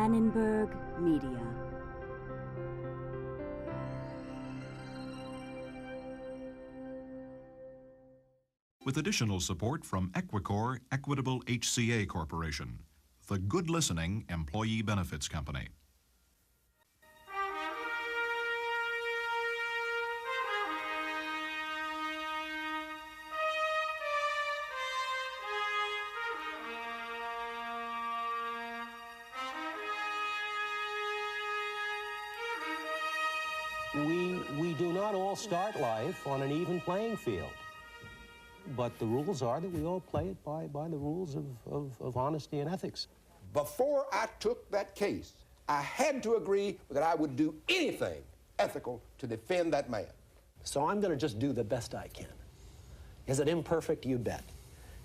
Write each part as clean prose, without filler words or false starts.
Annenberg Media. With additional support from Equicor Equitable HCA Corporation, the Good Listening Employee Benefits Company. We do not all start life on an even playing field. But the rules are that we all play it by the rules of honesty and ethics. Before I took that case, I had to agree that I would do anything ethical to defend that man. So I'm going to just do the best I can. Is it imperfect? You bet.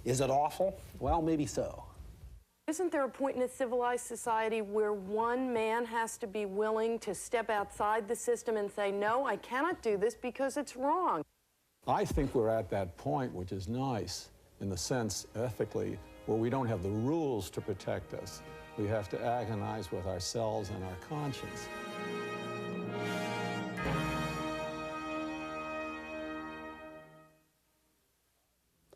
Is it awful? Well, maybe so. Isn't there a point in a civilized society where one man has to be willing to step outside the system and say, no, I cannot do this because it's wrong? I think we're at that point, which is nice, in the sense, ethically, where we don't have the rules to protect us. We have to agonize with ourselves and our conscience.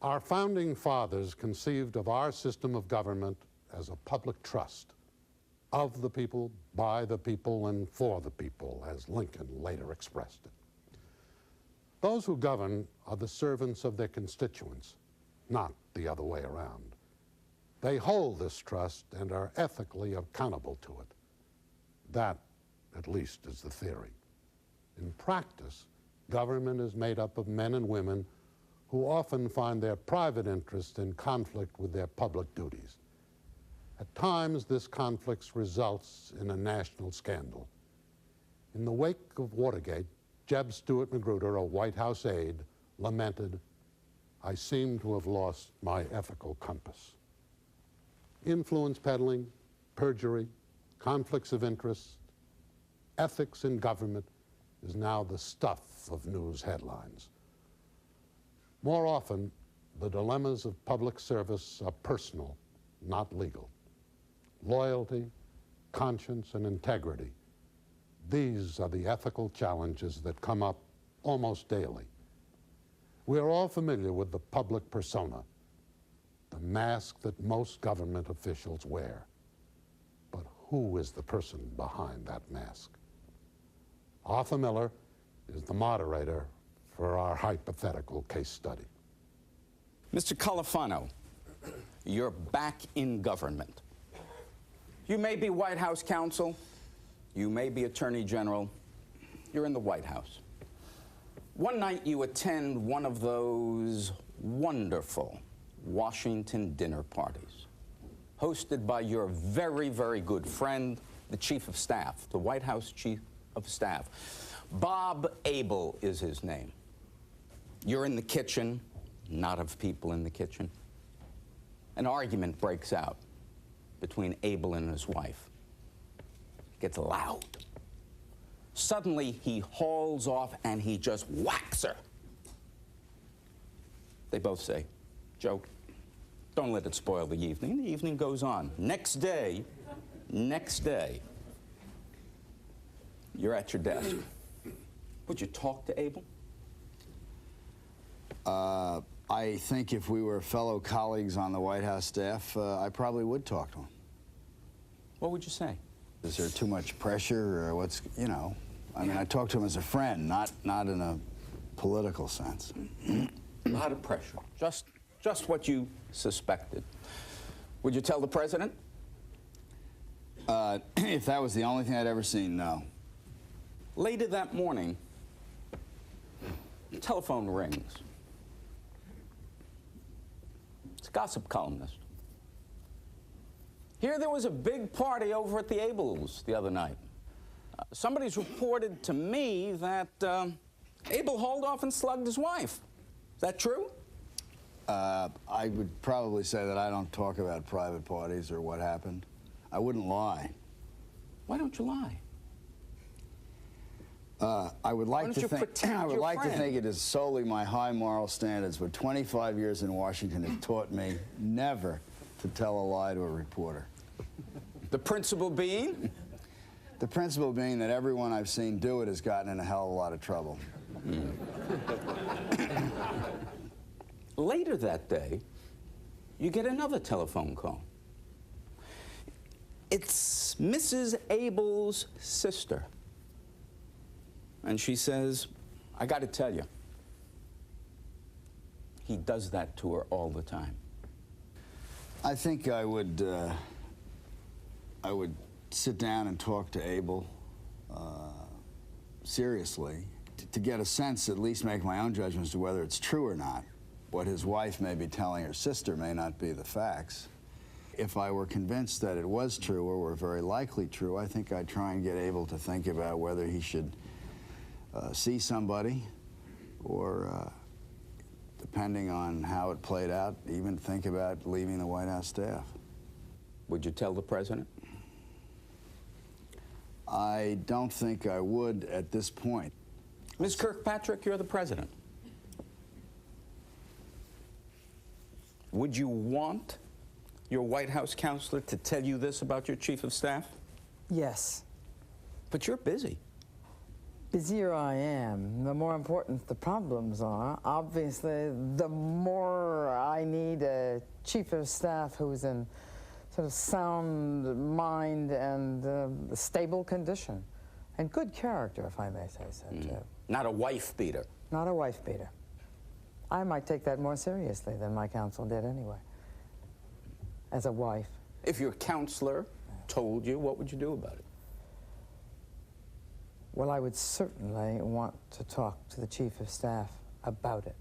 Our founding fathers conceived of our system of government as a public trust, of the people, by the people, and for the people, as Lincoln later expressed it. Those who govern are the servants of their constituents, not the other way around. They hold this trust and are ethically accountable to it. That, at least, is the theory. In practice, government is made up of men and women who often find their private interests in conflict with their public duties. At times, this conflict results in a national scandal. In the wake of Watergate, Jeb Stuart Magruder, a White House aide, lamented, "I seem to have lost my ethical compass." Influence peddling, perjury, conflicts of interest, ethics in government is now the stuff of news headlines. More often, the dilemmas of public service are personal, not legal. Loyalty, conscience, and integrity. These are the ethical challenges that come up almost daily. We are all familiar with the public persona, the mask that most government officials wear. But who is the person behind that mask? Arthur Miller is the moderator for our hypothetical case study. Mr. Califano, you're back in government. You may be White House counsel, you may be Attorney General, you're in the White House. One night you attend one of those wonderful Washington dinner parties, hosted by your very, very good friend, the Chief of Staff, the White House Chief of Staff. Bob Abel is his name. You're in the kitchen, not of people in the kitchen. An argument breaks out between Abel and his wife. It gets loud. Suddenly, he hauls off and he just whacks her. They both say, "Joe, don't let it spoil the evening." The evening goes on. Next day, you're at your desk. Would you talk to Abel? I think if we were fellow colleagues on the White House staff, I probably would talk to him. What would you say? Is there too much pressure, or what's, you know? I mean, I talk to him as a friend, not in a political sense. A lot of pressure. Just what you suspected. Would you tell the president? If that was the only thing I'd ever seen, no. Later that morning, the telephone rings. It's a gossip columnist. Here there was a big party over at the Abels the other night. Somebody's reported to me that Abel hauled off and slugged his wife. Is that true? I would probably say that I don't talk about private parties or what happened. I wouldn't lie. Why don't you lie? I would like to think it is solely my high moral standards, but 25 years in Washington have taught me never to tell a lie to a reporter. The principle being? The principle being that everyone I've seen do it has gotten in a hell of a lot of trouble. Later that day, you get another telephone call. It's Mrs. Abel's sister. And she says, I got to tell you, he does that to her all the time. I think I would sit down and talk to Abel seriously to get a sense, at least make my own judgment as to whether it's true or not. What his wife may be telling her sister may not be the facts. If I were convinced that it was true or were very likely true, I think I'd try and get Abel to think about whether he should see somebody or, depending on how it played out, even think about leaving the White House staff. Would you tell the president? I don't think I would at this point. Ms. Kirkpatrick, you're the president. Would you want your White House counselor to tell you this about your chief of staff? Yes. But you're busy. Busier I am, the more important the problems are. Obviously, the more I need a chief of staff who's in sort of sound mind and stable condition. And good character, if I may say so, too. Not a wife beater. Not a wife beater. I might take that more seriously than my counsel did anyway, as a wife. If your counselor told you, what would you do about it? Well, I would certainly want to talk to the chief of staff about it.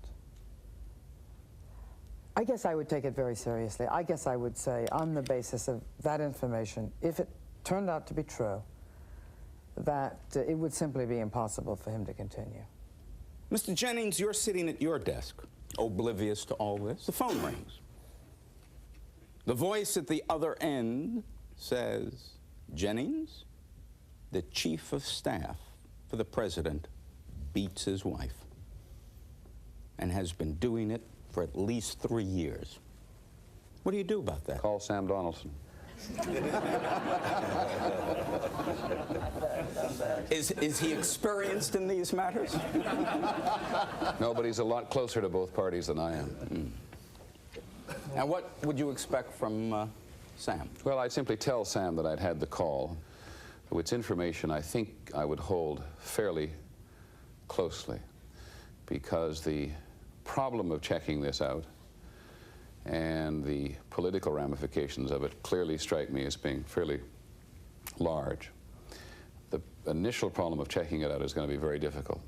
I guess I would take it very seriously. I guess I would say, on the basis of that information, if it turned out to be true, that it would simply be impossible for him to continue. Mr. Jennings, you're sitting at your desk, oblivious to all this. The phone rings. The voice at the other end says, Jennings, the chief of staff for the president beats his wife and has been doing it for at least 3 years. What do you do about that? Call Sam Donaldson. Is he experienced in these matters? No, but he's a lot closer to both parties than I am. And what would you expect from Sam? Well, I'd simply tell Sam that I'd had the call, which information I think I would hold fairly closely, because the problem of checking this out and the political ramifications of it clearly strike me as being fairly large. The initial problem of checking it out is going to be very difficult.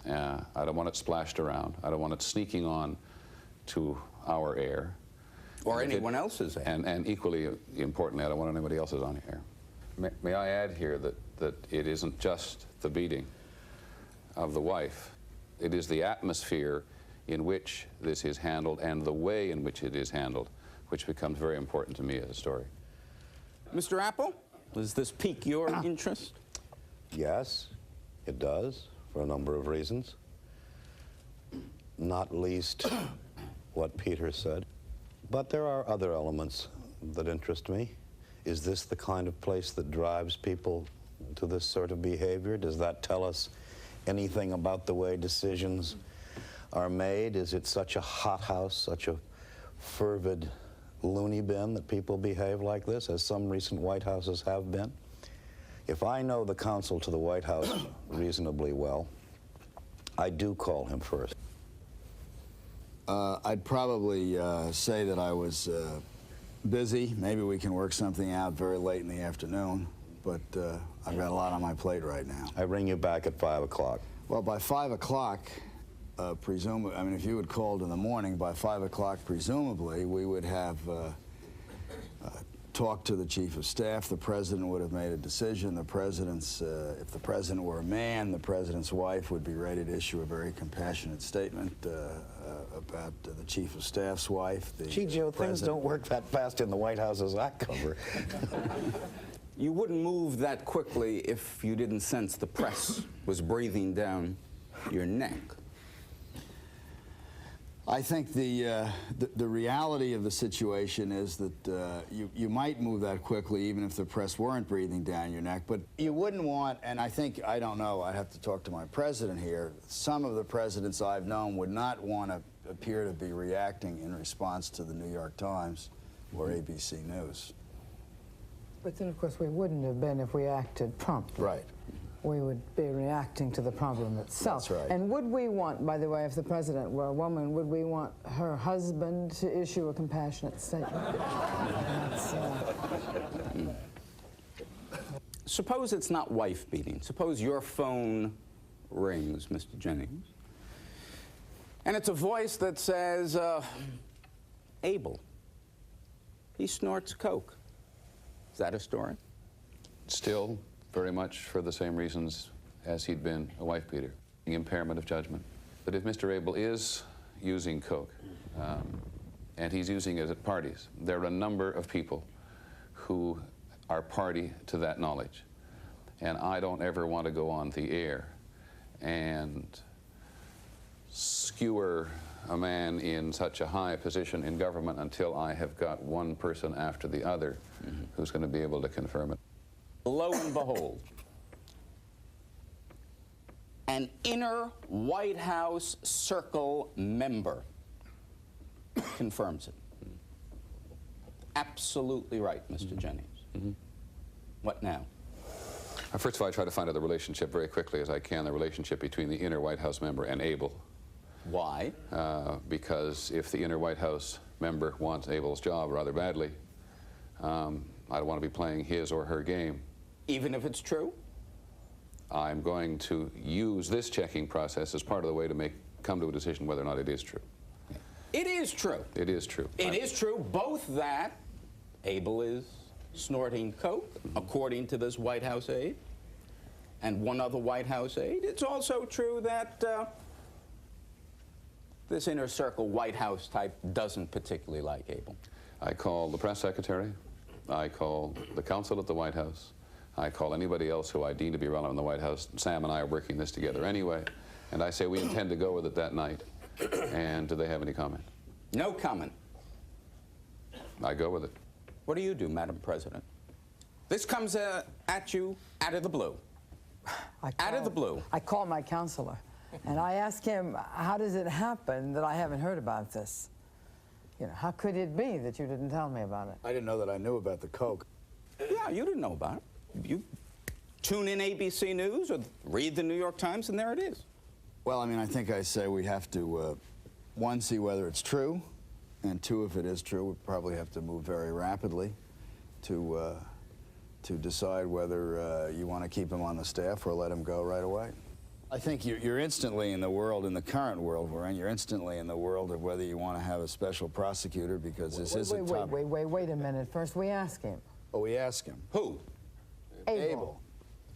I don't want it splashed around. I don't want it sneaking on to our air. Or anyone else's air. And equally importantly, I don't want anybody else's on air. May I add here that it isn't just the beating of the wife. It is the atmosphere in which this is handled and the way in which it is handled, which becomes very important to me as a story. Mr. Apple, does this pique your interest? Yes, it does, for a number of reasons. Not least what Peter said. But there are other elements that interest me. Is this the kind of place that drives people to this sort of behavior? Does that tell us anything about the way decisions are made? Is it such a hothouse, such a fervid loony bin that people behave like this, as some recent White Houses have been? If I know the counsel to the White House reasonably well, I do call him first. I'd probably say that I was busy. Maybe we can work something out very late in the afternoon, but I've got a lot on my plate right now. I ring you back at 5 o'clock. Well, by 5 o'clock, presumably, I mean, if you had called in the morning, by 5 o'clock, presumably, we would have talked to the chief of staff. The president would have made a decision. The president's, if the president were a man, the president's wife would be ready to issue a very compassionate statement about the chief of staff's wife. Gee, Joe, things don't work that fast in the White House as I cover. You wouldn't move that quickly if you didn't sense the press was breathing down your neck. I think the reality of the situation is that you might move that quickly even if the press weren't breathing down your neck, but you wouldn't want, and I think, I don't know, I'd have to talk to my president here, some of the presidents I've known would not want to appear to be reacting in response to the New York Times or ABC News. But then, of course, we wouldn't have been if we acted promptly. Right. We would be reacting to the problem itself. That's right. And would we want, by the way, if the president were a woman, would we want her husband to issue a compassionate statement? Suppose it's not wife beating. Suppose your phone rings, Mr. Jennings, and it's a voice that says, Abel, he snorts coke. Is that a story? Still very much for the same reasons as he'd been a wife beater, the impairment of judgment. But if Mr. Abel is using coke, and he's using it at parties, there are a number of people who are party to that knowledge. And I don't ever want to go on the air and skewer a man in such a high position in government until I have got one person after the other who's going to be able to confirm it. Lo and behold, an inner White House circle member confirms it. Absolutely right, Mr. Jennings. What now? First of all, I try to find out the relationship very quickly as I can, the relationship between the inner White House member and Abel. Why? Because if the inner White House member wants Abel's job rather badly, I don't want to be playing his or her game. Even if it's true? I'm going to use this checking process as part of the way to come to a decision whether or not it is true. It is true. It is true. It is true, both that Abel is snorting coke, according to this White House aide, and one other White House aide. It's also true that this inner circle White House type doesn't particularly like Abel. I call the press secretary. I call the counsel at the White House. I call anybody else who I deem to be relevant in the White House. Sam and I are working this together anyway. And I say we intend to go with it that night. And do they have any comment? No comment. I go with it. What do you do, Madam President? This comes at you out of the blue. Out of the blue. I call my counselor, and I ask him, how does it happen that I haven't heard about this? You know, how could it be that you didn't tell me about it? I didn't know that I knew about the coke. Yeah, you didn't know about it. You tune in ABC News or read the New York Times, and there it is. Well, I mean, I think I say we have to, one, see whether it's true, and two, if it is true, we probably have to move very rapidly to decide whether you want to keep him on the staff or let him go right away. I think you're instantly in the world, in the current world we're in, you're instantly in the world of whether you want to have a special prosecutor, because this is a top... Wait a minute. First, we ask him. Oh, we ask him. Who? Abel.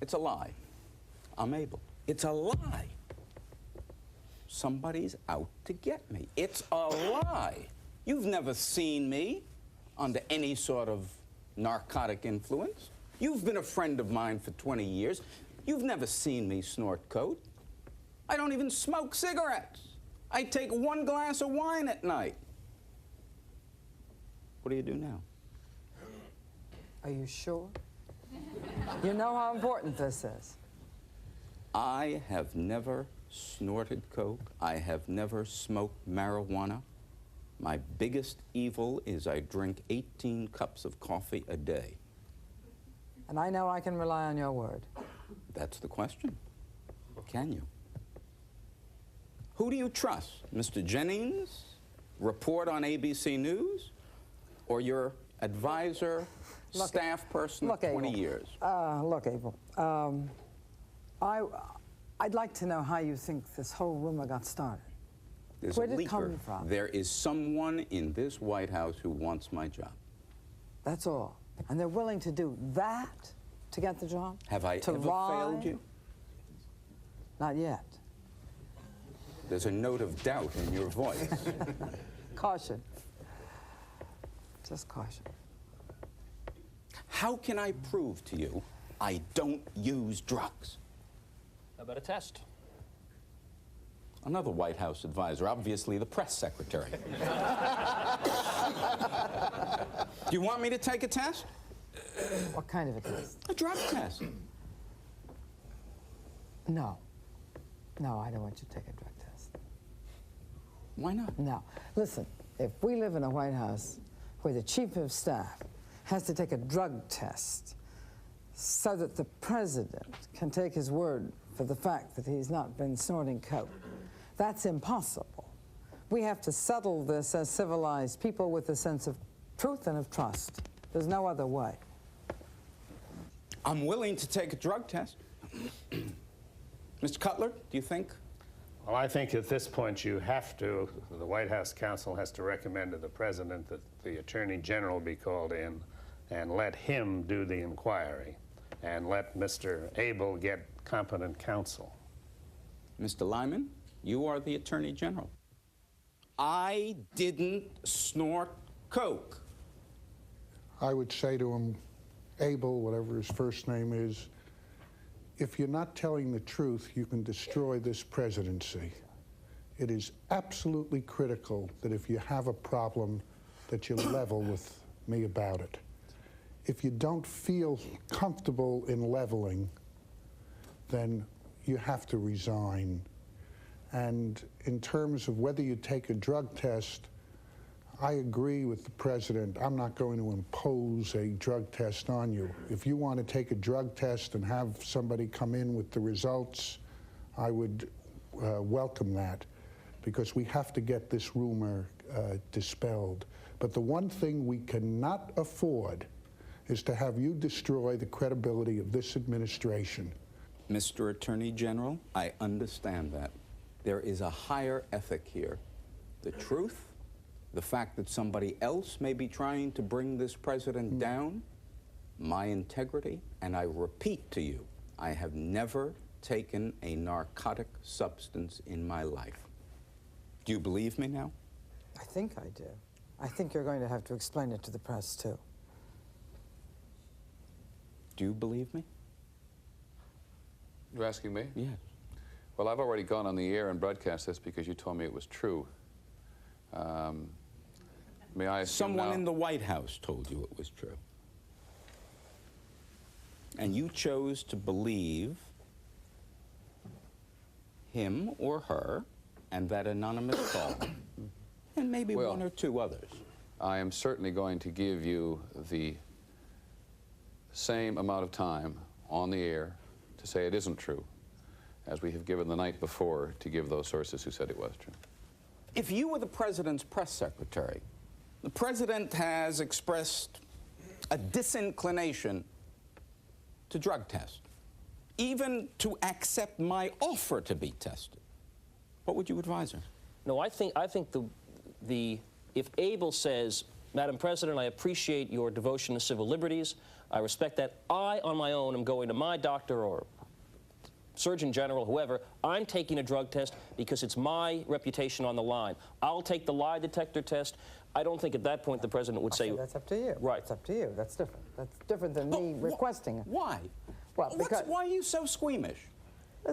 It's a lie. I'm Abel. It's a lie. Somebody's out to get me. It's a lie. You've never seen me under any sort of narcotic influence. You've been a friend of mine for 20 years. You've never seen me snort coke. I don't even smoke cigarettes. I take one glass of wine at night. What do you do now? Are you sure? You know how important this is. I have never snorted coke. I have never smoked marijuana. My biggest evil is I drink 18 cups of coffee a day. And I know I can rely on your word. That's the question. Can you? Who do you trust? Mr. Jennings' report on ABC News, or your advisor, staff person of 20 years? Look, Abel, I'd like to know how you think this whole rumor got started. There's Where a did it leaker. come from? There is someone in this White House who wants my job. That's all. And they're willing to do that to get the job? Have I ever failed you? Not yet. There's a note of doubt in your voice. Caution. Just caution. How can I prove to you I don't use drugs? How about a test? Another White House advisor, obviously the press secretary. Do you want me to take a test? What kind of a test? A drug test. No. No, I don't want you to take a drug test. Why not? No. Listen, if we live in a White House where the chief of staff has to take a drug test so that the president can take his word for the fact that he's not been snorting coke, that's impossible. We have to settle this as civilized people with a sense of truth and of trust. There's no other way. I'm willing to take a drug test. Mr. Cutler, do you think? Well, I think at this point you have to, the White House counsel has to recommend to the president that the Attorney General be called in and let him do the inquiry and let Mr. Abel get competent counsel. Mr. Lyman, you are the Attorney General. I didn't snort coke. I would say to him, Abel, whatever his first name is, if you're not telling the truth, you can destroy this presidency. It is absolutely critical that if you have a problem, that you level with me about it. If you don't feel comfortable in leveling, then you have to resign. And in terms of whether you take a drug test, I agree with the president. I'm not going to impose a drug test on you. If you want to take a drug test and have somebody come in with the results, I would welcome that, because we have to get this rumor dispelled. But the one thing we cannot afford is to have you destroy the credibility of this administration. Mr. Attorney General, I understand that. There is a higher ethic here. The truth, the fact that somebody else may be trying to bring this president down, my integrity, and I repeat to you, I have never taken a narcotic substance in my life. Do you believe me now? I think I do. I think you're going to have to explain it to the press, too. Do you believe me? You're asking me? Yes. Well, I've already gone on the air and broadcast this because you told me it was true. May I assume Someone now... in the White House told you it was true. And you chose to believe him or her and that anonymous call, and maybe one or two others. I am certainly going to give you the same amount of time on the air to say it isn't true as we have given the night before to give those sources who said it was true. If you were the president's press secretary, the president has expressed a disinclination to drug test, even to accept my offer to be tested. What would you advise her? No, I think if Abel says, Madam President, I appreciate your devotion to civil liberties, I respect that, I on my own am going to my doctor or Surgeon General, whoever, I'm taking a drug test because it's my reputation on the line. I'll take the lie detector test. I don't think at that point the president would say... That's up to you. Right. It's up to you. That's different. That's different than me requesting it. Why? Well, because... Why are you so squeamish?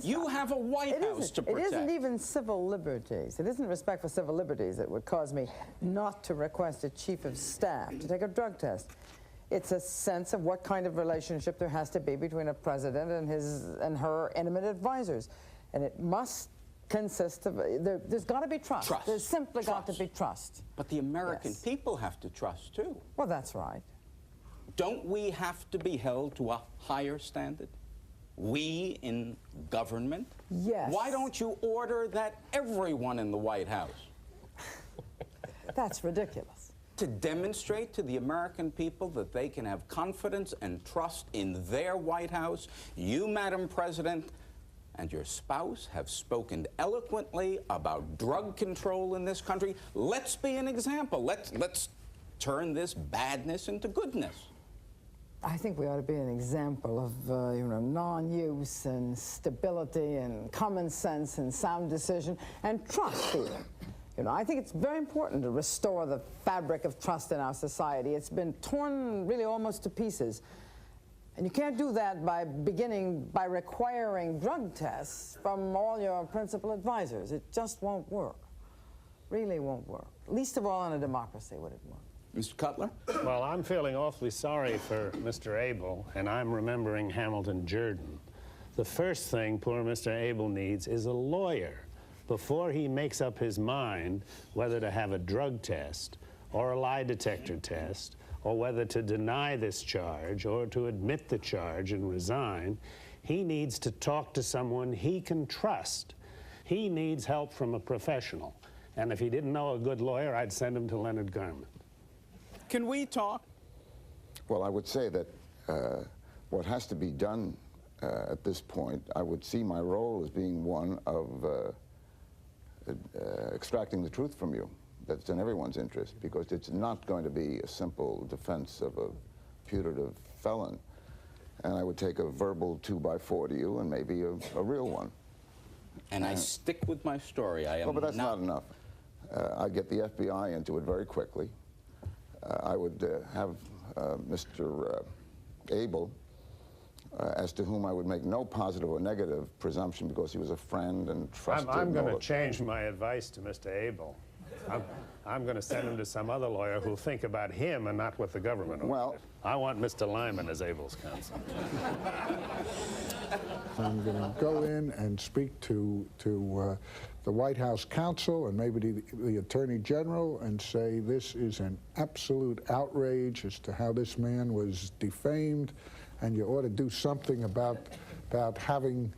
You have a White House to protect. It isn't even civil liberties. It isn't respect for civil liberties that would cause me not to request a chief of staff to take a drug test. It's a sense of what kind of relationship there has to be between a president and his and her intimate advisors. And it must consist of, there's got to be trust. Trust. There's simply got to be trust. But the American people have to trust, too. Well, that's right. Don't we have to be held to a higher standard? We in government? Yes. Why don't you order that everyone in the White House? That's ridiculous. To demonstrate to the American people that they can have confidence and trust in their White House, you, Madam President, and your spouse have spoken eloquently about drug control in this country. Let's be an example. Let's turn this badness into goodness. I think we ought to be an example of non-use and stability and common sense and sound decision and trust even. I think it's very important to restore the fabric of trust in our society. It's been torn really almost to pieces. And you can't do that by requiring drug tests from all your principal advisors. It just won't work. Really won't work. Least of all in a democracy would it work. Mr. Cutler? Well, I'm feeling awfully sorry for Mr. Abel, and I'm remembering Hamilton Jordan. The first thing poor Mr. Abel needs is a lawyer before he makes up his mind whether to have a drug test or a lie detector test, or whether to deny this charge or to admit the charge and resign. He needs to talk to someone he can trust. He needs help from a professional. And if he didn't know a good lawyer, I'd send him to Leonard Garment. Can we talk? Well, I would say that what has to be done at this point, I would see my role as being one of extracting the truth from you. That's in everyone's interest, because it's not going to be a simple defense of a putative felon. And I would take a verbal 2x4 to you and maybe a real one. And I stick with my story. I am well, but that's not enough. I'd get the FBI into it very quickly. I would have Mr. Abel, as to whom I would make no positive or negative presumption because he was a friend and trusted. I'm going to change my advice to Mr. Abel. I'm going to send him to some other lawyer who'll think about him and not what the government Well, I want Mr. Lyman as Abel's counsel. I'm going to go in and speak to the White House counsel and maybe the Attorney General and say this is an absolute outrage as to how this man was defamed, and you ought to do something about having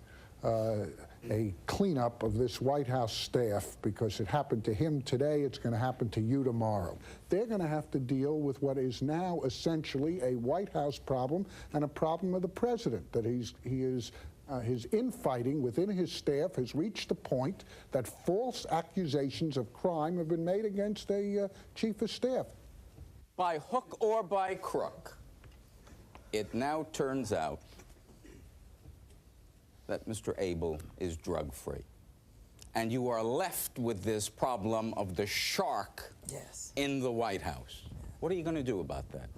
a cleanup of this White House staff, because it happened to him today, it's going to happen to you tomorrow. They're going to have to deal with what is now essentially a White House problem and a problem of the president, that his infighting within his staff has reached a point that false accusations of crime have been made against a chief of staff. By hook or by crook, it now turns out that Mr. Abel is drug-free. And you are left with this problem of the shark in the White House. What are you going to do about that?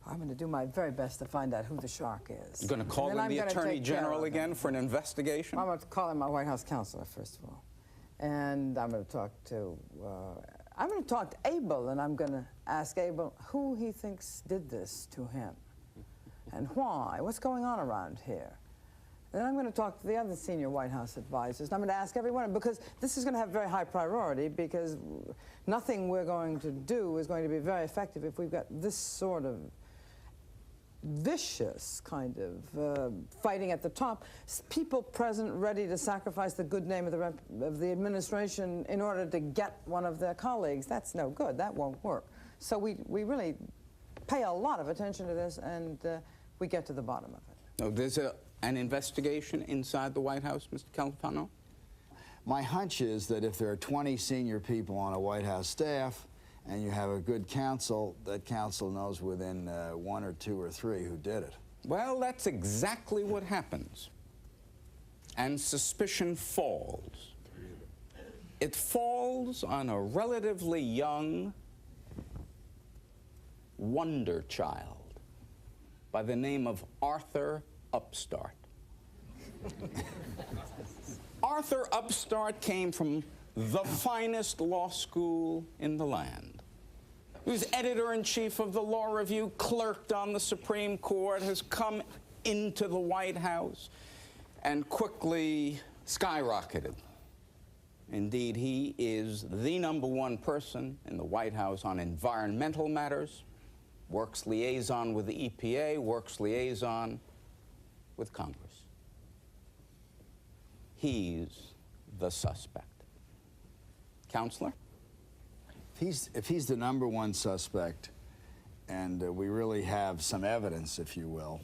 I'm going to do my very best to find out who the shark is. You're going to call in the Attorney General again for an investigation? I'm going to call in my White House counselor, first of all. And I'm going to talk to Abel, and I'm going to ask Abel who he thinks did this to him and why. What's going on around here? Then I'm going to talk to the other senior White House advisors, and I'm going to ask everyone, because this is going to have very high priority, because nothing we're going to do is going to be very effective if we've got this sort of vicious kind of fighting at the top. People present ready to sacrifice the good name of the administration in order to get one of their colleagues. That's no good. That won't work. So we really pay a lot of attention to this, and we get to the bottom of it. No, there's an investigation inside the White House, Mr. Califano? My hunch is that if there are 20 senior people on a White House staff and you have a good counsel, that counsel knows within 1 or 2 or 3 who did it. Well, that's exactly what happens. And suspicion falls. It falls on a relatively young wonder child by the name of Arthur Upstart. Arthur Upstart came from the finest law school in the land. He was editor-in-chief of the Law Review, clerked on the Supreme Court, has come into the White House, and quickly skyrocketed. Indeed, he is the #1 person in the White House on environmental matters, works liaison with the EPA, works liaison with Congress. He's the suspect. Counselor? If he's the #1 suspect, and we really have some evidence, if you will,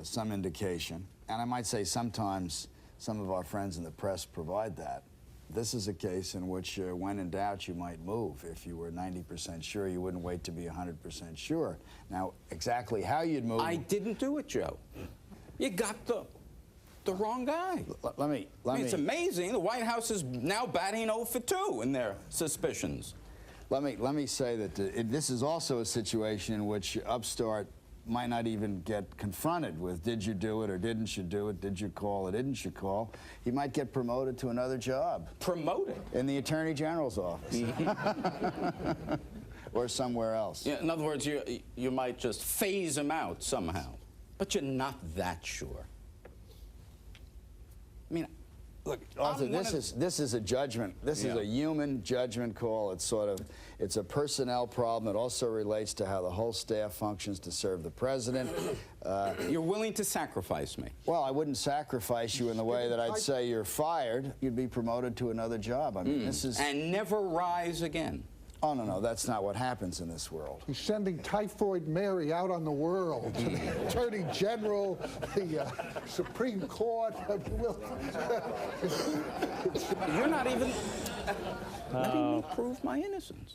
some indication, and I might say sometimes some of our friends in the press provide that, this is a case in which, when in doubt, you might move. If you were 90% sure, you wouldn't wait to be 100% sure. Now, exactly how you'd move... I didn't do it, Joe. You got the wrong guy. Let me... It's amazing. The White House is now batting 0 for 2 in their suspicions. Let me say that this is also a situation in which Upstart might not even get confronted with, did you do it or didn't you do it? Did you call or didn't you call? He might get promoted to another job. Promoted? In the Attorney General's office. Or somewhere else. Yeah, in other words, you might just phase him out somehow. But you're not that sure. I mean, look, Arthur, this is a judgment. This is a human judgment call. It's a personnel problem. It also relates to how the whole staff functions to serve the president. You're willing to sacrifice me? Well, I wouldn't sacrifice you in the way that I'd say you're fired. You'd be promoted to another job. I mean, this is... And never rise again. Oh, no, that's not what happens in this world. He's sending Typhoid Mary out on the world. The Attorney General, the Supreme Court. You're not even letting me prove my innocence.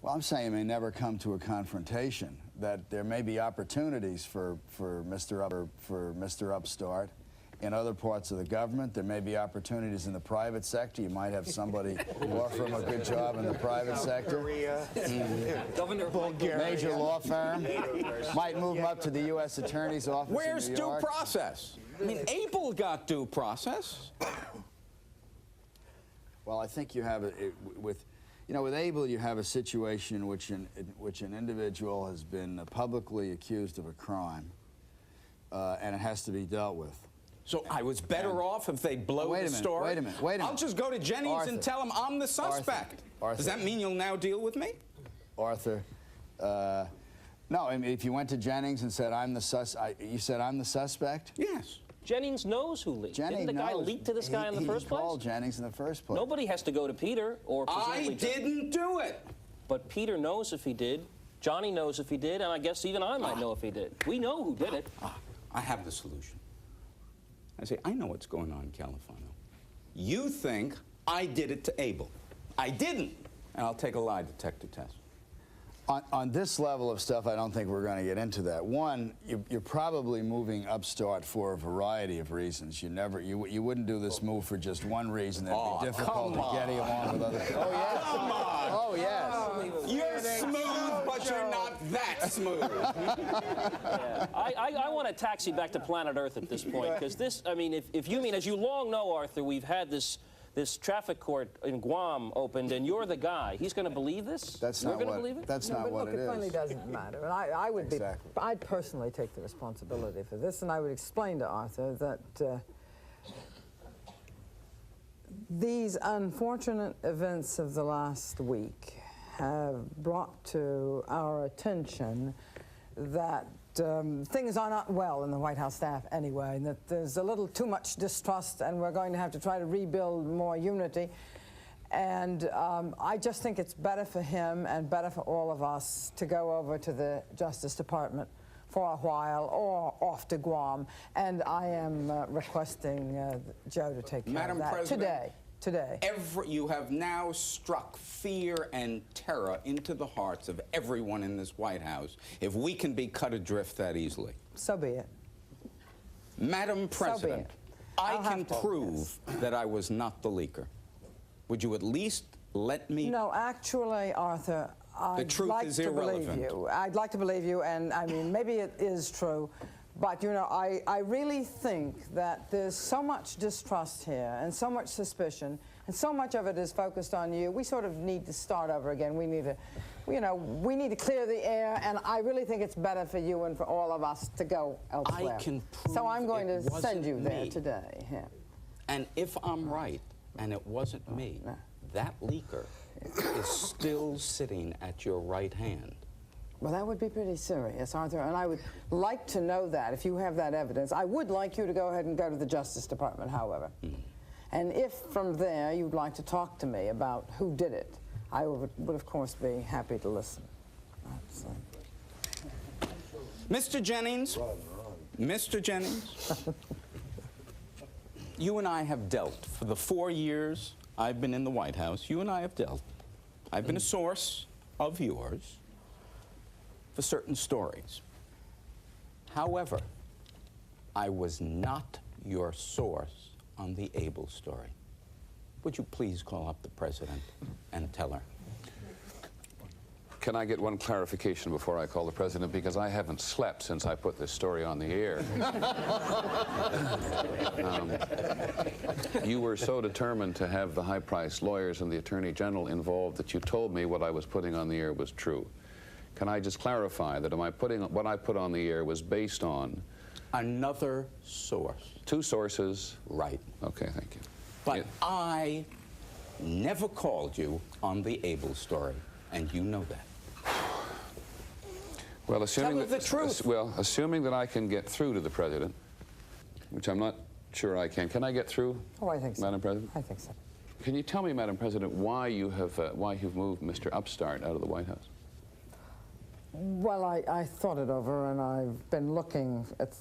Well, I'm saying it may never come to a confrontation, that there may be opportunities for Mr. Upstart. In other parts of the government, there may be opportunities in the private sector. You might have somebody offer him a good job in the private sector. Governor Bulgaria. Major law firm. Might move him up to the U.S. Attorney's office. Where's in New due York. process? I mean, Abel got due process. Well, I think you have with Abel, you have a situation in which an individual has been publicly accused of a crime, and it has to be dealt with. So I was better off if they blow the story? Wait a minute. I'll just go to Jennings and tell him I'm the suspect. Arthur. Does that mean you'll now deal with me? Arthur, no, I mean, if you went to Jennings and said, you said I'm the suspect? Yes. Jennings knows who leaked. Jennings Didn't the guy leak to this guy in the first place? He called Jennings in the first place. Nobody has to go to Peter or presumably... I didn't do it. But Peter knows if he did, Johnny knows if he did, and I guess even I might know if he did. We know who did it. I have the solution. I say, I know what's going on, Califano. You think I did it to Abel. I didn't. And I'll take a lie detector test. On this level of stuff, I don't think we're going to get into that. One, you're probably moving Upstart for a variety of reasons. You wouldn't do this move for just one reason. That'd be difficult to get along with other. Oh yes. Come on. Oh yes. You're smooth, but you're not that smooth. I want a taxi back to planet Earth at this point, because this, I mean, if you mean, as you long know, Arthur, we've had this traffic court in Guam opened, and you're the guy. He's going to believe this? That's you're not going what. to believe it? That's No, not but what look, it is. it finally doesn't matter. And I would Exactly. I'd personally take the responsibility for this, and I would explain to Arthur that these unfortunate events of the last week have brought to our attention that things are not well in the White House staff anyway, and that there's a little too much distrust, and we're going to have to try to rebuild more unity. And I just think it's better for him and better for all of us to go over to the Justice Department for a while or off to Guam. And I am requesting Joe to take care Madam of that President, today. You have now struck fear and terror into the hearts of everyone in this White House, if we can be cut adrift that easily. So be it. Madam President, I can have to, prove that I was not the leaker. Would you at least let me? No, actually, Arthur, I'd like to believe you. I'd like to believe you, and I mean, maybe it is true. But, you know, I really think that there's so much distrust here and so much suspicion, and so much of it is focused on you. We sort of need to start over again. We need to, you know, we need to clear the air, and I really think it's better for you and for all of us to go elsewhere. I can prove so I'm going to it send you wasn't there me. today. Yeah. And if I'm right, and it wasn't me, that leaker is still sitting at your right hand. Well, that would be pretty serious, Arthur, and I would like to know that, if you have that evidence. I would like you to go ahead and go to the Justice Department, however. And if from there you'd like to talk to me about who did it, I would of course, be happy to listen. Mr. Jennings, Mr. Jennings, you and I have dealt. For the 4 years I've been in the White House, you and I have dealt. I've been a source of yours for certain stories. However, I was not your source on the Abel story. Would you please call up the president and tell her? Can I get one clarification before I call the president? Because I haven't slept since I put this story on the air. You were so determined to have the high-priced lawyers and the Attorney General involved that you told me what I was putting on the air was true. Can I just clarify that what I put on the air was based on Another source. two sources? Right. Okay, thank you. But I never called you on the Abel story, and you know that. Well, assuming Tell her the truth. Well, assuming that I can get through to the president, which I'm not sure I can. Can I get through? Oh, I think so. Madam President? I think so. Can you tell me, Madam President, why you've moved Mr. Upstart out of the White House? Well, I thought it over, and I've been looking at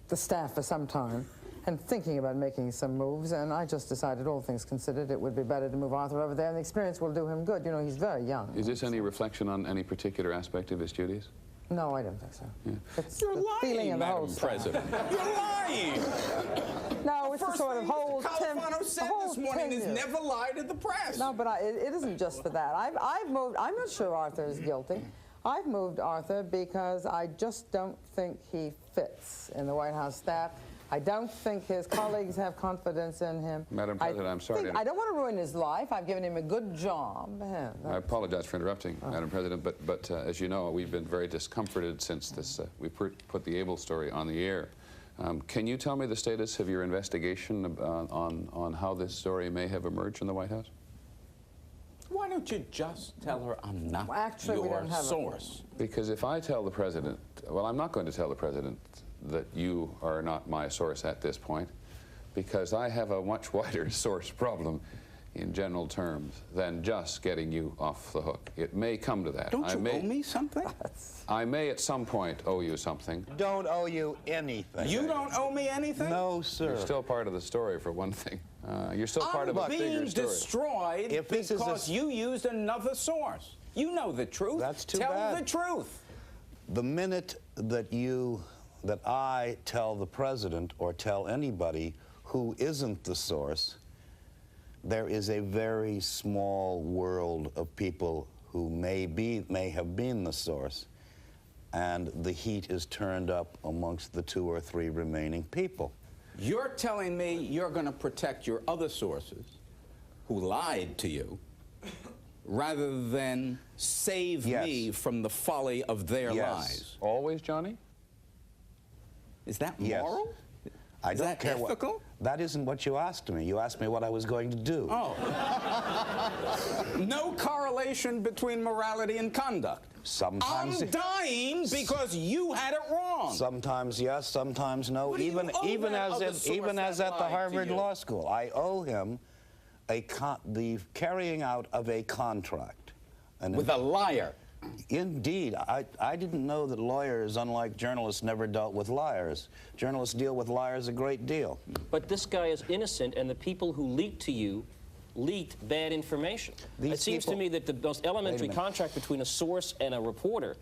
the staff for some time and thinking about making some moves, and I just decided, all things considered, it would be better to move Arthur over there, and the experience will do him good. You know, he's very young. Is this any reflection on any particular aspect of his duties? No, I don't think so. Yeah. It's You're the feeling lying, in the whole Madam staff. President. You're lying. No, it's the sort of whole Califano said this morning is never lie to the press. No, but it isn't just for that. I've moved. I'm not sure Arthur is guilty. I've moved Arthur because I just don't think he fits in the White House staff. I don't think his colleagues have confidence in him. Madam President, I'm sorry. I don't want to ruin his life. I've given him a good job. Yeah, I apologize for interrupting, Madam President, but as you know, we've been very discomforted since this. We put the Abel story on the air. Can you tell me the status of your investigation on how this story may have emerged in the White House? Why don't you just tell her I'm not Actually, we your don't have source? Because if I tell the president, well, I'm not going to tell the president that you are not my source at this point, because I have a much wider source problem in general terms than just getting you off the hook. It may come to that. Don't you owe me something? I may at some point owe you something. Don't owe you anything. You don't owe me anything? No, sir. You're still part of the story, for one thing. You're still part of a bigger story. I'm being destroyed because you used another source. You know the truth. That's too Tell bad. the truth. The minute that I tell the president or tell anybody who isn't the source, there is a very small world of people who may have been the source, and the heat is turned up amongst the 2 or 3 remaining people. You're telling me you're going to protect your other sources who lied to you rather than save me from the folly of their lies. Always, Johnny? Is that moral? I don't that care ethical? That isn't what you asked me. You asked me what I was going to do. Oh. No correlation between morality and conduct. Sometimes I'm dying because you had it wrong. Sometimes yes, sometimes no. What do you owe even that other as source at the that lied to Harvard you? Law School, I owe him the carrying out of a contract. With a liar. Indeed. I didn't know that lawyers, unlike journalists, never dealt with liars. Journalists deal with liars a great deal. But this guy is innocent, and the people who leaked to you leaked bad information. It seems to me that the most elementary contract between a source and a reporter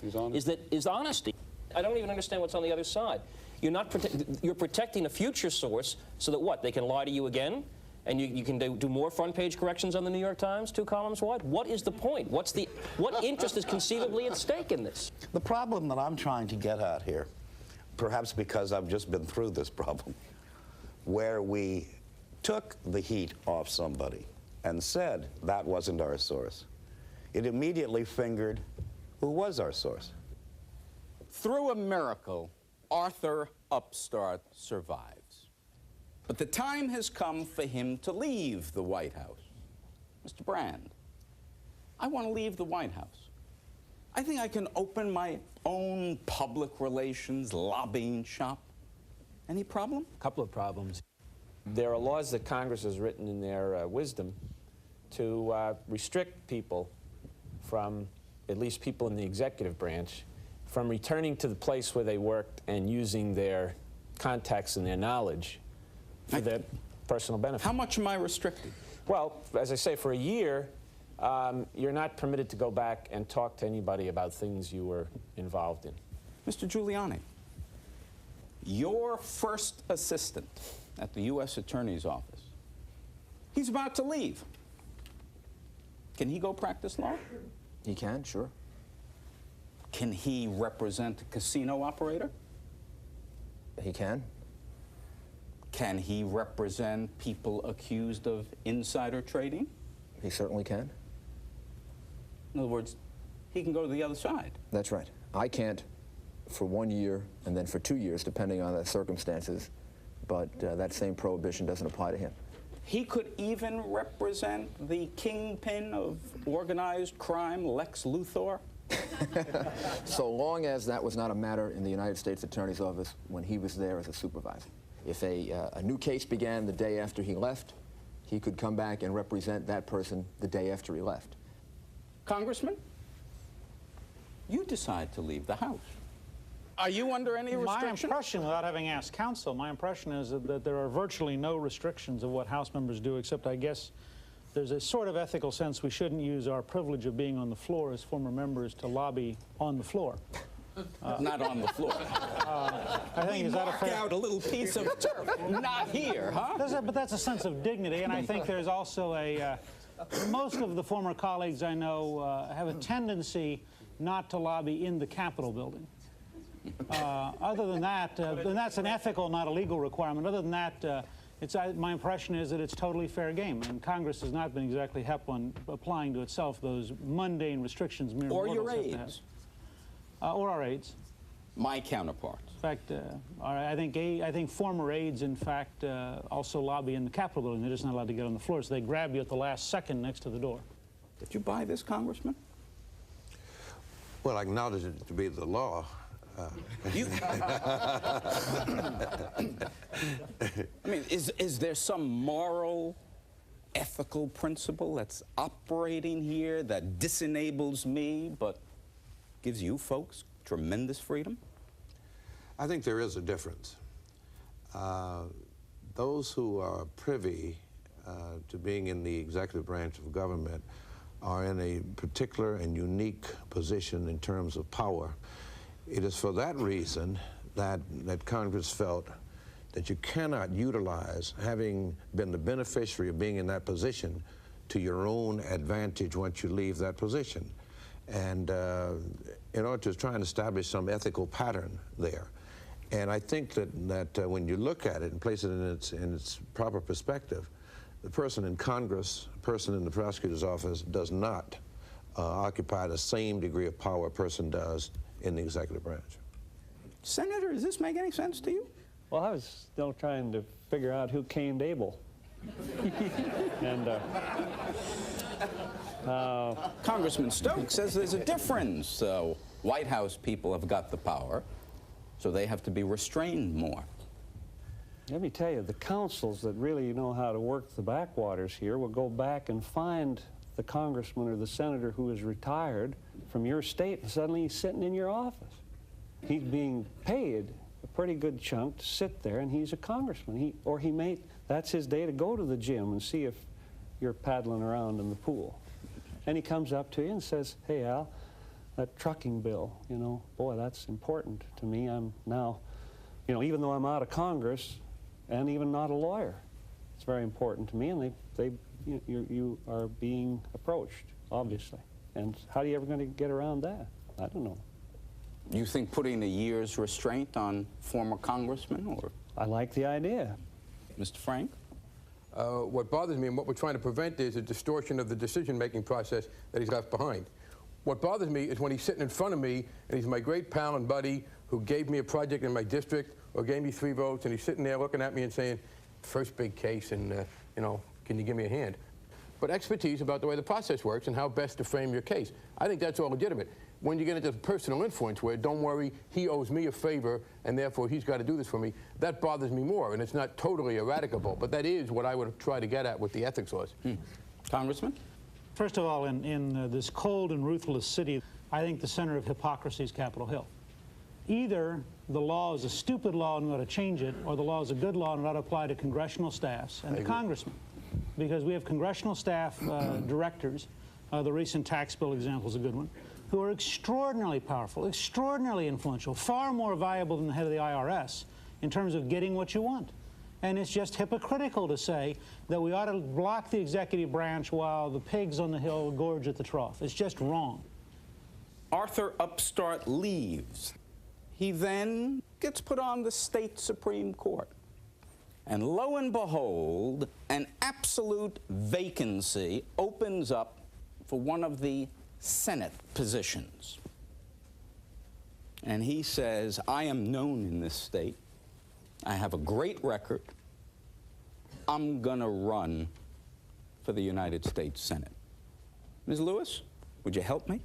is honesty. I don't even understand what's on the other side. You're protecting a future source so that what? They can lie to you again? And you can do more front-page corrections on the New York Times, 2 columns wide? What is the point? What interest is conceivably at stake in this? The problem that I'm trying to get at here, perhaps because I've just been through this problem, where we took the heat off somebody and said that wasn't our source, it immediately fingered who was our source. Through a miracle, Arthur Upstart survives. But the time has come for him to leave the White House. Mr. Brand, I want to leave the White House. I think I can open my own public relations lobbying shop. Any problem? A couple of problems. There are laws that Congress has written in their wisdom to restrict people from, at least people in the executive branch, from returning to the place where they worked and using their contacts and their knowledge for their personal benefit. How much am I restricted? Well, as I say, for a year, you're not permitted to go back and talk to anybody about things you were involved in. Mr. Giuliani, your first assistant at the U.S. Attorney's Office, he's about to leave. Can he go practice law? He can, sure. Can he represent a casino operator? He can. Can he represent people accused of insider trading? He certainly can. In other words, he can go to the other side. That's right. I can't for 1 year and then for 2 years, depending on the circumstances, but that same prohibition doesn't apply to him. He could even represent the kingpin of organized crime, Lex Luthor? So long as that was not a matter in the United States Attorney's Office when he was there as a supervisor. If a new case began the day after he left, he could come back and represent that person the day after he left. Congressman, you decide to leave the House. Are you under any restriction? My impression, without having asked counsel, my impression is that there are virtually no restrictions of what House members do, except I guess there's a sort of ethical sense we shouldn't use our privilege of being on the floor as former members to lobby on the floor. Not on the floor. I think is that a fair... out a little piece of turf. Not here, huh? But that's a sense of dignity, and I think there's also a... most of the former colleagues I know have a tendency not to lobby in the Capitol building. Other than that, and that's an ethical, not a legal requirement. Other than that, my impression is that it's totally fair game, and Congress has not been exactly hep on applying to itself those mundane restrictions mere Or your mortals have to aides. have. Or our aides. My counterparts. In fact, I think former aides, in fact, also lobby in the Capitol building. They're just not allowed to get on the floor, so they grab you at the last second next to the door. Did you buy this, Congressman? Well, I acknowledge it to be the law. I mean, is there some moral, ethical principle that's operating here that disenables me but gives you folks tremendous freedom? I think there is a difference. Those who are privy to being in the executive branch of government are in a particular and unique position in terms of power. It is for that reason that Congress felt that you cannot utilize having been the beneficiary of being in that position to your own advantage once you leave that position. And in order to try and establish some ethical pattern there. And I think that when you look at it and place it in its proper perspective, the person in Congress, the person in the prosecutor's office does not occupy the same degree of power a person does in the executive branch. Senator, does this make any sense to you? Well, I was still trying to figure out who caned Abel. And Congressman Stokes says there's a difference. White House people have got the power, so they have to be restrained more. let me tell you, the councils that really know how to work the backwaters here will go back and find the congressman or the senator who is retired from your state, and suddenly he's sitting in your office. He's being paid a pretty good chunk to sit there, and he's a congressman. That's his day to go to the gym and see if you're paddling around in the pool. And he comes up to you and says, hey, Al, that trucking bill, boy, that's important to me. I'm now, even though I'm out of Congress and even not a lawyer, it's very important to me, and you are being approached, obviously. And how are you ever going to get around that? I don't know. You think putting a year's restraint on former congressmen, or? I like the idea. Mr. Frank? What bothers me and what we're trying to prevent is a distortion of the decision-making process that he's left behind. What bothers me is when he's sitting in front of me and he's my great pal and buddy who gave me a project in my district or gave me 3 votes, and he's sitting there looking at me and saying, first big case, and, can you give me a hand? But expertise about the way the process works and how best to frame your case. I think that's all legitimate. When you get into personal influence where, don't worry, he owes me a favor and therefore he's got to do this for me, that bothers me more, and it's not totally eradicable, but that is what I would try to get at with the ethics laws. Congressman? First of all, in this cold and ruthless city, I think the center of hypocrisy is Capitol Hill. Either the law is a stupid law and we ought to change it, or the law is a good law and it ought to apply to congressional staffs and to congressmen. Because we have congressional staff directors, the recent tax bill example is a good one, who are extraordinarily powerful, extraordinarily influential, far more valuable than the head of the IRS in terms of getting what you want. And it's just hypocritical to say that we ought to block the executive branch while the pigs on the hill gorge at the trough. It's just wrong. Arthur Upstart leaves. He then gets put on the state Supreme Court. And lo and behold, an absolute vacancy opens up for one of the Senate positions. And he says, I am known in this state. I have a great record. I'm going to run for the United States Senate. Ms. Lewis, would you help me?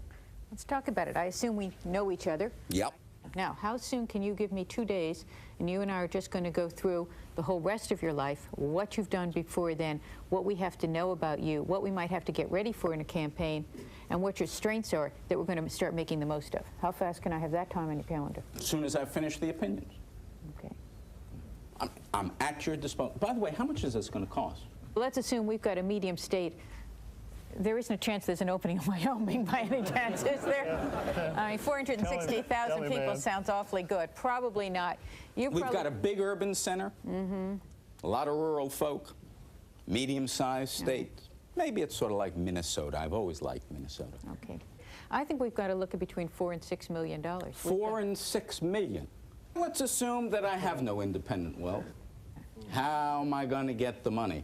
Let's talk about it. I assume we know each other. Yep. Now, how soon can you give me 2 days, and you and I are just going to go through the whole rest of your life, what you've done before then, what we have to know about you, what we might have to get ready for in a campaign, and what your strengths are that we're going to start making the most of. How fast can I have that time on your calendar? As soon as I finish the opinions. Okay. I'm at your disposal. By the way, how much is this going to cost? Let's assume we've got a medium state. There isn't a chance there's an opening in Wyoming by any chance, is there? I mean, 460,000 people man. sounds awfully good. Probably not. We've got a big urban center, a lot of rural folk, medium-sized states. Maybe it's sort of like Minnesota. I've always liked Minnesota. Okay. I think we've got to look at between $4 and $6 million. $4 and $6 million. Let's assume that I have no independent wealth. How am I going to get the money?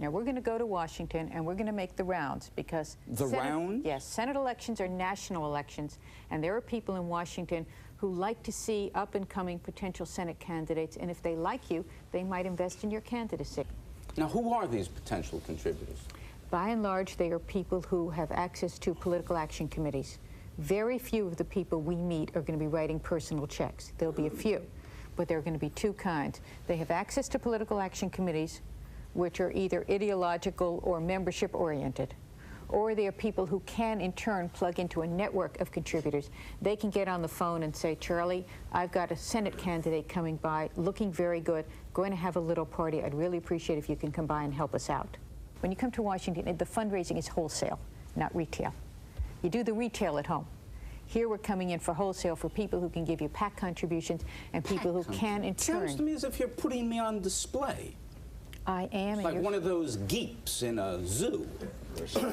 Now, we're going to go to Washington, and we're going to make the rounds, because... round? Yes. Senate elections are national elections, and there are people in Washington who like to see up-and-coming potential Senate candidates, and if they like you, they might invest in your candidacy. Now, who are these potential contributors? By and large, they are people who have access to political action committees. Very few of the people we meet are going to be writing personal checks. There'll be a few, but there are going to be two kinds. They have access to political action committees, which are either ideological or membership-oriented, or they are people who can, in turn, plug into a network of contributors. They can get on the phone and say, Charlie, I've got a Senate candidate coming by, looking very good, going to have a little party. I'd really appreciate if you can come by and help us out. When you come to Washington, the fundraising is wholesale, not retail. You do the retail at home. Here we're coming in for wholesale for people who can give you PAC contributions and people who can, in turn... Sounds to me as if you're putting me on display. I am. Like one of those geeps in a zoo.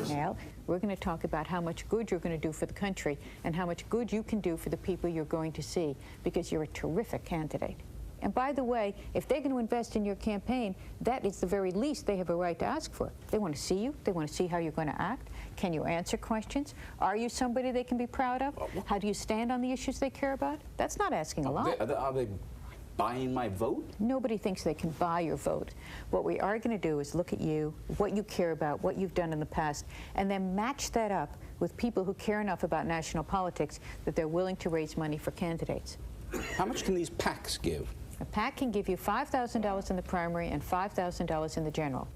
Now, we're going to talk about how much good you're going to do for the country and how much good you can do for the people you're going to see, because you're a terrific candidate. And by the way, if they're going to invest in your campaign, that is the very least they have a right to ask for. They want to see you. They want to see how you're going to act. Can you answer questions? Are you somebody they can be proud of? How do you stand on the issues they care about? That's not asking a lot. Are they buying my vote? Nobody thinks they can buy your vote. What we are going to do is look at you, what you care about, what you've done in the past, and then match that up with people who care enough about national politics that they're willing to raise money for candidates. How much can these PACs give? A PAC can give you $5,000 in the primary and $5,000 in the general.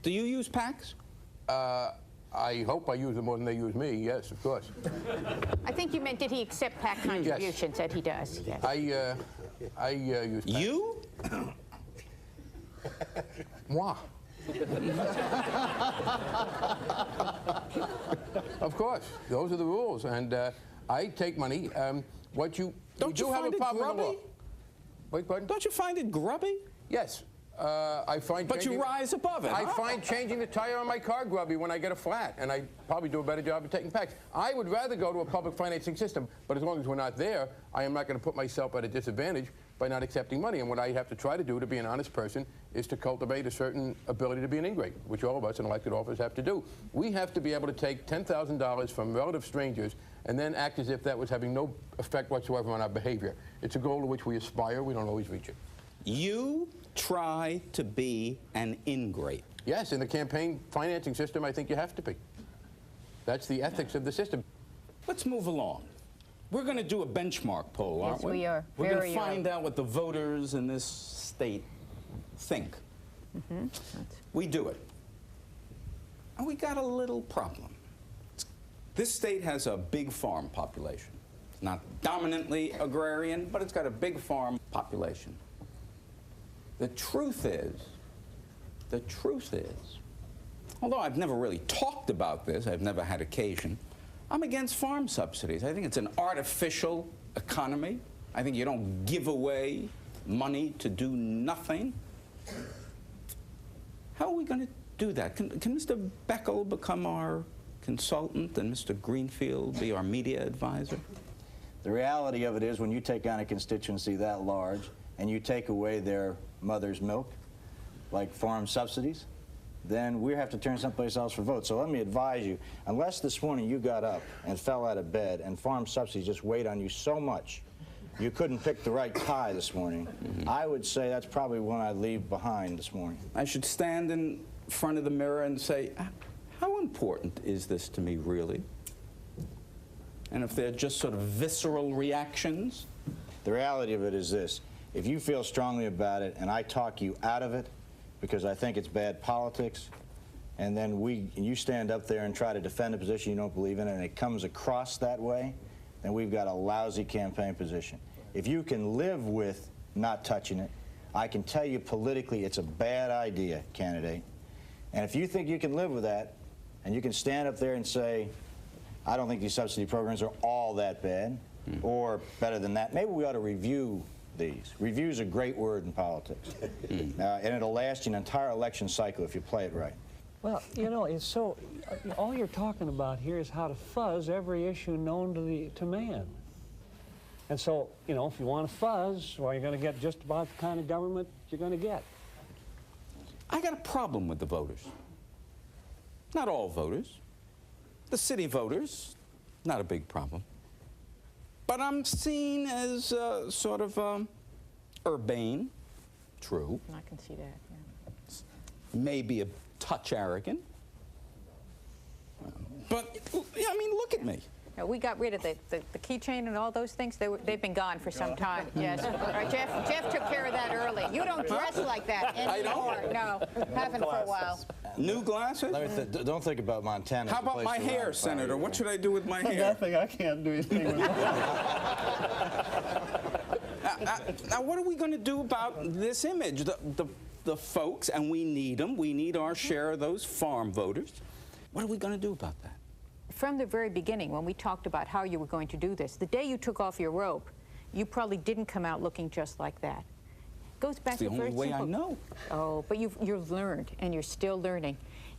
Do you use PACs? I hope I use them more than they use me, yes, of course. I think you meant, did he accept PAC contributions? That he does, yes. I use PACs. You? Moi. Of course, those are the rules, and I take money. What you Don't you have find a it problem with the grubby? law. Wait, pardon? Don't you find it grubby? Yes. I find. But you rise above it. I find changing the tire on my car grubby when I get a flat, and I probably do a better job of taking PACs. I would rather go to a public financing system, but as long as we're not there, I am not going to put myself at a disadvantage by not accepting money. And what I have to try to do to be an honest person is to cultivate a certain ability to be an ingrate, which all of us in elected office have to do. We have to be able to take $10,000 from relative strangers and then act as if that was having no effect whatsoever on our behavior. It's a goal to which we aspire. We don't always reach it. You try to be an ingrate. Yes, in the campaign financing system, I think you have to be. That's the ethics of the system. Let's move along. We're going to do a benchmark poll, aren't we? Yes, we are. We're going to find out what the voters in this state think. We do it. And we got a little problem. This state has a big farm population. It's not dominantly agrarian, but it's got a big farm population. The truth is, although I've never really talked about this, I've never had occasion, I'm against farm subsidies. I think it's an artificial economy. I think you don't give away money to do nothing? How are we going to do that? Can Mr. Beckel become our consultant and Mr. Greenfield be our media advisor? The reality of it is, when you take on a constituency that large and you take away their mother's milk, like farm subsidies, then we have to turn someplace else for votes. So let me advise you, unless this morning you got up and fell out of bed and farm subsidies just weighed on you so much you couldn't pick the right tie this morning, I would say that's probably one I'd leave behind this morning. I should stand in front of the mirror and say, how important is this to me, really? And if they're just sort of visceral reactions? The reality of it is this: if you feel strongly about it and I talk you out of it because I think it's bad politics, and then you stand up there and try to defend a position you don't believe in, and it comes across that way, then we've got a lousy campaign position. If you can live with not touching it, I can tell you politically it's a bad idea, candidate. And if you think you can live with that, and you can stand up there and say, I don't think these subsidy programs are all that bad, or better than that, maybe we ought to review these. Review's a great word in politics. And it'll last you an entire election cycle if you play it right. Well, you know, it's so, all you're talking about here is how to fuzz every issue known to man. And so, you know, if you want to fuzz, well, you're going to get just about the kind of government you're going to get. I got a problem with the voters. Not all voters. The city voters, not a big problem. But I'm seen as sort of urbane, true. I can see that, yeah. Maybe a touch arrogant. But, yeah, I mean, look at me. No, we got rid of the keychain and all those things. They've been gone for some time. Yes. All right, Jeff took care of that early. You don't dress like that anymore. I don't. No, haven't for a while. New glasses? Don't think about Montana. How about my hair, Senator? What should I do with my hair? Nothing. I can't do anything with that. Now, what are we going to do about this image? The folks, and we need them. We need our share of those farm voters. What are we going to do about that? From the very beginning, when we talked about how you were going to do this, the day you took off your robe, you probably didn't come out looking just like that. Goes back to the only way I know. Oh, but you've learned, and you're still learning.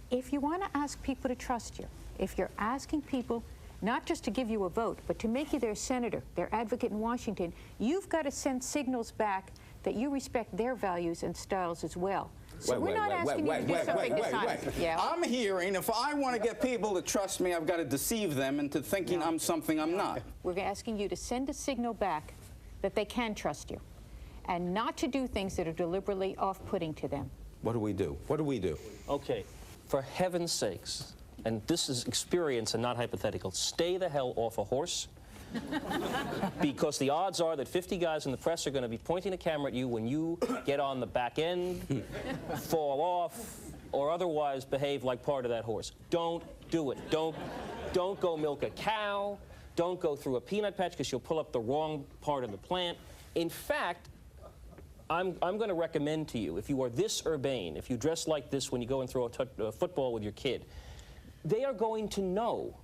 If you want to ask people to trust you, if you're asking people not just to give you a vote, but to make you their senator, their advocate in Washington, you've got to send signals back that you respect their values and styles as well. So we're not asking you to do something dishonest. Yeah. I'm hearing if I want to get people to trust me, I've got to deceive them into thinking I'm something I'm not. We're asking you to send a signal back that they can trust you, and not to do things that are deliberately off-putting to them. What do we do? What do we do? Okay, for heaven's sakes, and this is experience and not hypothetical, stay the hell off a horse. Because the odds are that 50 guys in the press are going to be pointing a camera at you when you get on the back end, fall off, or otherwise behave like part of that horse. Don't do it. Don't go milk a cow. Don't go through a peanut patch because you'll pull up the wrong part of the plant. In fact, I'm going to recommend to you, if you are this urbane, if you dress like this when you go and throw a football with your kid, they are going to know.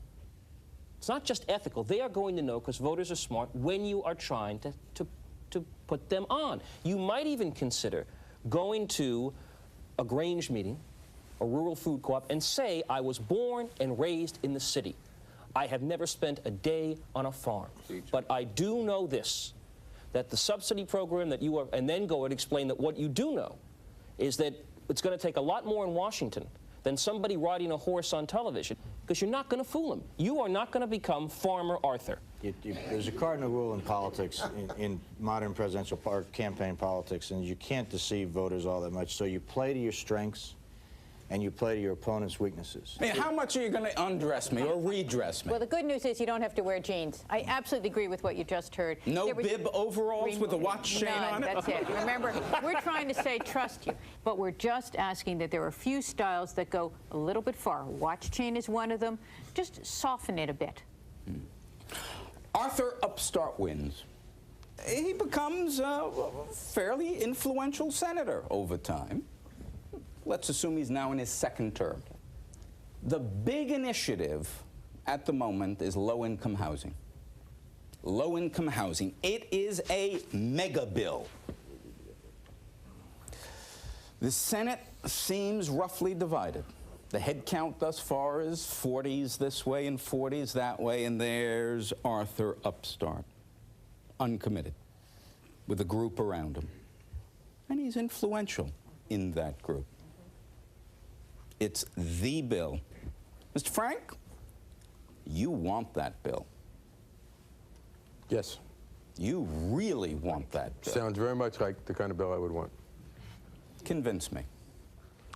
It's not just ethical. They are going to know, because voters are smart, when you are trying to put them on. You might even consider going to a Grange meeting, a rural food co-op, and say, I was born and raised in the city. I have never spent a day on a farm. But I do know this, that the subsidy program that you are, and then go and explain that what you do know is that it's going to take a lot more in Washington than somebody riding a horse on television, because you're not going to fool them. You are not going to become Farmer Arthur. There's a cardinal rule in politics, in modern presidential campaign politics, and you can't deceive voters all that much. So you play to your strengths, and you play to your opponent's weaknesses. I mean, how much are you going to undress me or redress me? Well, the good news is you don't have to wear jeans. I absolutely agree with what you just heard. No bib overalls with a watch chain on it? That's it. Remember, we're trying to say trust you, but we're just asking that there are a few styles that go a little bit far. Watch chain is one of them. Just soften it a bit. Arthur Upstart wins. He becomes a fairly influential senator over time. Let's assume he's now in his second term. The big initiative at the moment is low-income housing. Low-income housing. It is a mega bill. The Senate seems roughly divided. The head count thus far is 40s this way and 40s that way, and there's Arthur Upstart, uncommitted, with a group around him. And he's influential in that group. It's the bill. Mr. Frank, you want that bill. Yes. You really want that bill. Sounds very much like the kind of bill I would want. Convince me.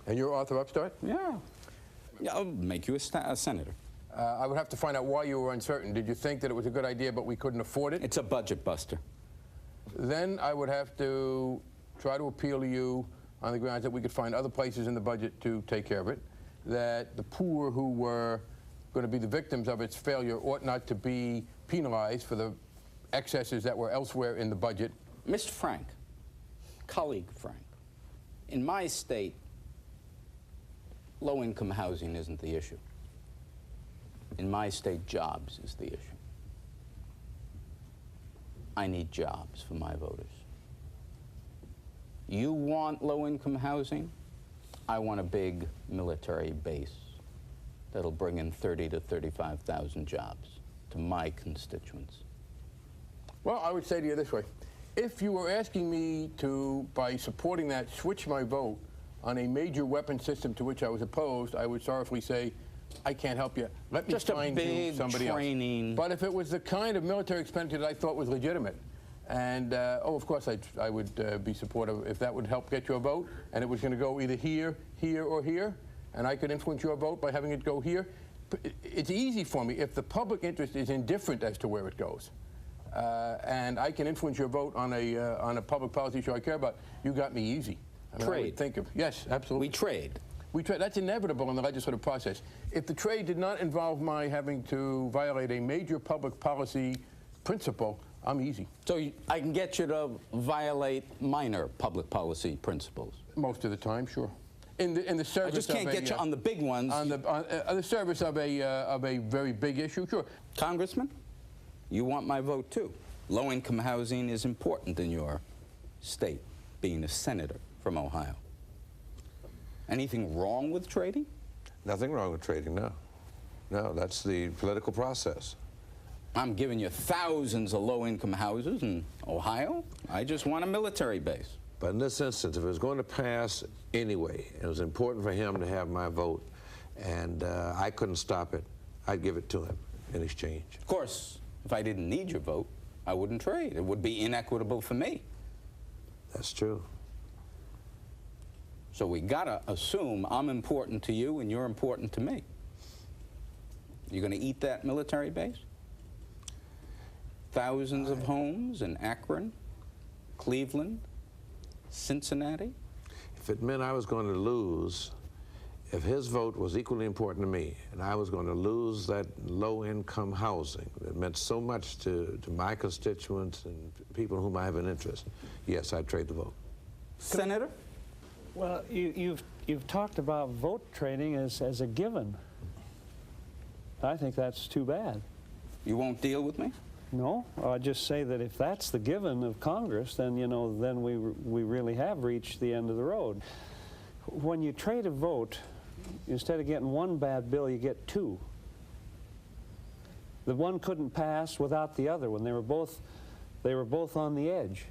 And you're Arthur Upstart? Yeah. I'll make you a senator. I would have to find out why you were uncertain. Did you think that it was a good idea but we couldn't afford it? It's a budget buster. Then I would have to try to appeal to you on the grounds that we could find other places in the budget to take care of it, that the poor who were going to be the victims of its failure ought not to be penalized for the excesses that were elsewhere in the budget. Mr. Frank, colleague Frank, in my state, low-income housing isn't the issue. In my state, jobs is the issue. I need jobs for my voters. You want low-income housing? I want a big military base that'll bring in 30 to 35,000 jobs to my constituents. Well, I would say to you this way. If you were asking me to, by supporting that, switch my vote on a major weapon system to which I was opposed, I would sorrowfully say, I can't help you. Let me Just a find big you somebody training. else. But if it was the kind of military expenditure that I thought was legitimate, and, oh, of course, I would be supportive if that would help get your vote, and it was going to go either here, here, or here, and I could influence your vote by having it go here. It's easy for me if the public interest is indifferent as to where it goes. And I can influence your vote on a public policy issue I care about. You got me easy. I mean, I would think of, yes, absolutely. We trade. We trade. That's inevitable in the legislative process. If the trade did not involve my having to violate a major public policy principle, I'm easy. So I can get you to violate minor public policy principles? Most of the time, sure. In the service I just can't get you on the big ones. On the service of a very big issue, sure. Congressman, you want my vote too. Low-income housing is important in your state, being a senator from Ohio. Anything wrong with trading? Nothing wrong with trading, no. No, that's the political process. I'm giving you thousands of low-income houses in Ohio. I just want a military base. But in this instance, if it was going to pass anyway, it was important for him to have my vote, and I couldn't stop it, I'd give it to him in exchange. Of course, if I didn't need your vote, I wouldn't trade. It would be inequitable for me. That's true. So we gotta assume I'm important to you and you're important to me. You gonna eat that military base? Thousands of homes in Akron, Cleveland, Cincinnati? If it meant I was going to lose, if his vote was equally important to me, and I was going to lose that low-income housing that meant so much to my constituents and people whom I have an interest, yes, I'd trade the vote. Senator? Well, you've talked about vote trading as a given. I think that's too bad. You won't deal with me? No, I'll just say that if that's the given of Congress, then, you know, then we really have reached the end of the road. When you trade a vote, instead of getting one bad bill, you get two. The one couldn't pass without the other one. They were both on the edge.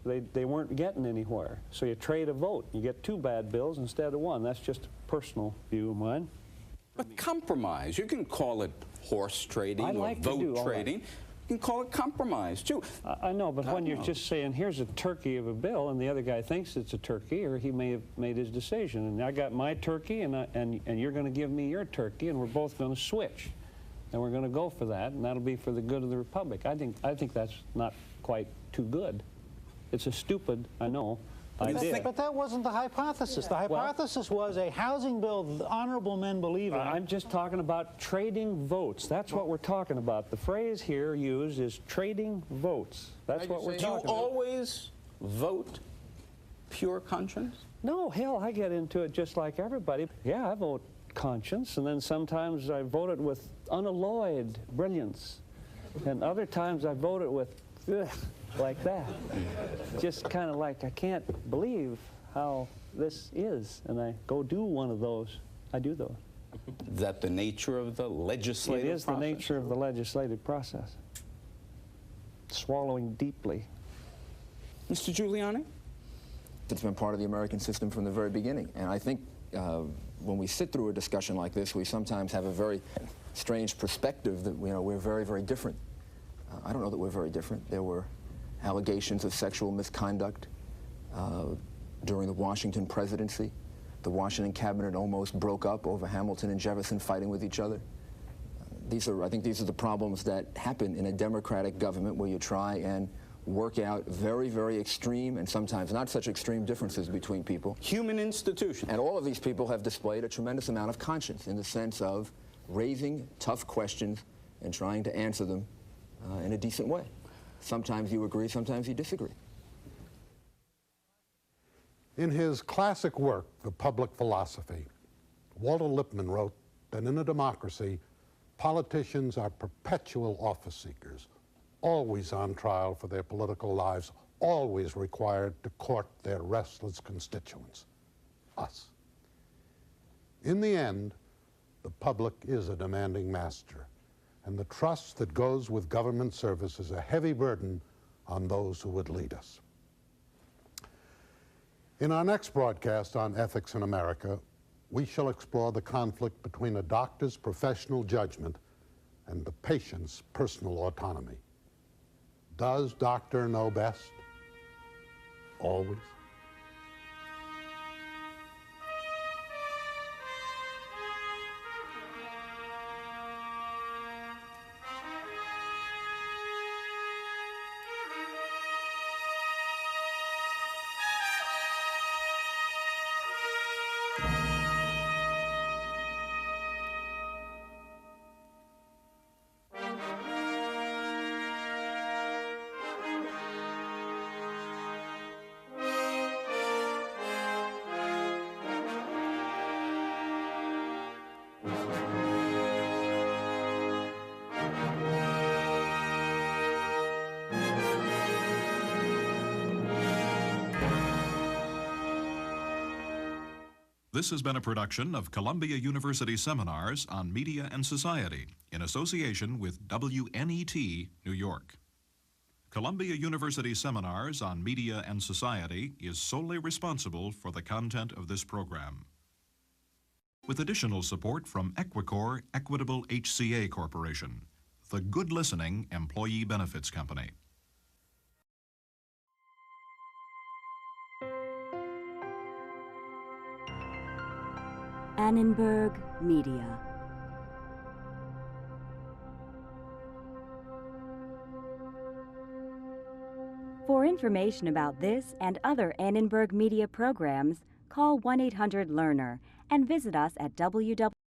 They weren't getting anywhere. So you trade a vote. You get two bad bills instead of one. That's just a personal view of mine. But compromise. You can call it horse trading or vote trading. You can call it compromise, too. I know, but when you're just saying, here's a turkey of a bill, and the other guy thinks it's a turkey, or he may have made his decision, and I got my turkey, and you're going to give me your turkey, and we're both going to switch. And we're going to go for that, and that'll be for the good of the Republic. I think that's not quite too good. It's a stupid, I know, idea. But that wasn't the hypothesis. The hypothesis was a housing bill the honorable men believe in. I'm just talking about trading votes. That's what we're talking about. The phrase here used is trading votes. That's what we're talking about. Do you always vote pure conscience? No, hell, I get into it just like everybody. Yeah, I vote conscience, and then sometimes I vote it with unalloyed brilliance. And other times I vote it with, ugh, like that. Just kind of like, I can't believe how this is, and I go do one of those. I do those. Is that the nature of the legislative process? It is the nature of the legislative process. Swallowing deeply. Mr. Giuliani? It's been part of the American system from the very beginning. And I think when we sit through a discussion like this, we sometimes have a very strange perspective that we're very, very different. I don't know that we're very different. There were allegations of sexual misconduct during the Washington presidency. The Washington cabinet almost broke up over Hamilton and Jefferson fighting with each other. I think these are the problems that happen in a democratic government where you try and work out very, very extreme and sometimes not such extreme differences between people. Human institutions. And all of these people have displayed a tremendous amount of conscience in the sense of raising tough questions and trying to answer them in a decent way. Sometimes you agree, sometimes you disagree. In his classic work, The Public Philosophy, Walter Lippmann wrote that in a democracy, politicians are perpetual office seekers, always on trial for their political lives, always required to court their restless constituents, us. In the end, the public is a demanding master, and the trust that goes with government service is a heavy burden on those who would lead us. In our next broadcast on ethics in America, we shall explore the conflict between a doctor's professional judgment and the patient's personal autonomy. Does doctor know best? Always? This has been a production of Columbia University Seminars on Media and Society in association with WNET, New York. Columbia University Seminars on Media and Society is solely responsible for the content of this program. With additional support from Equicor Equitable HCA Corporation, the Good Listening Employee Benefits Company. Annenberg Media. For information about this and other Annenberg Media programs, call 1-800-LEARNER and visit us at www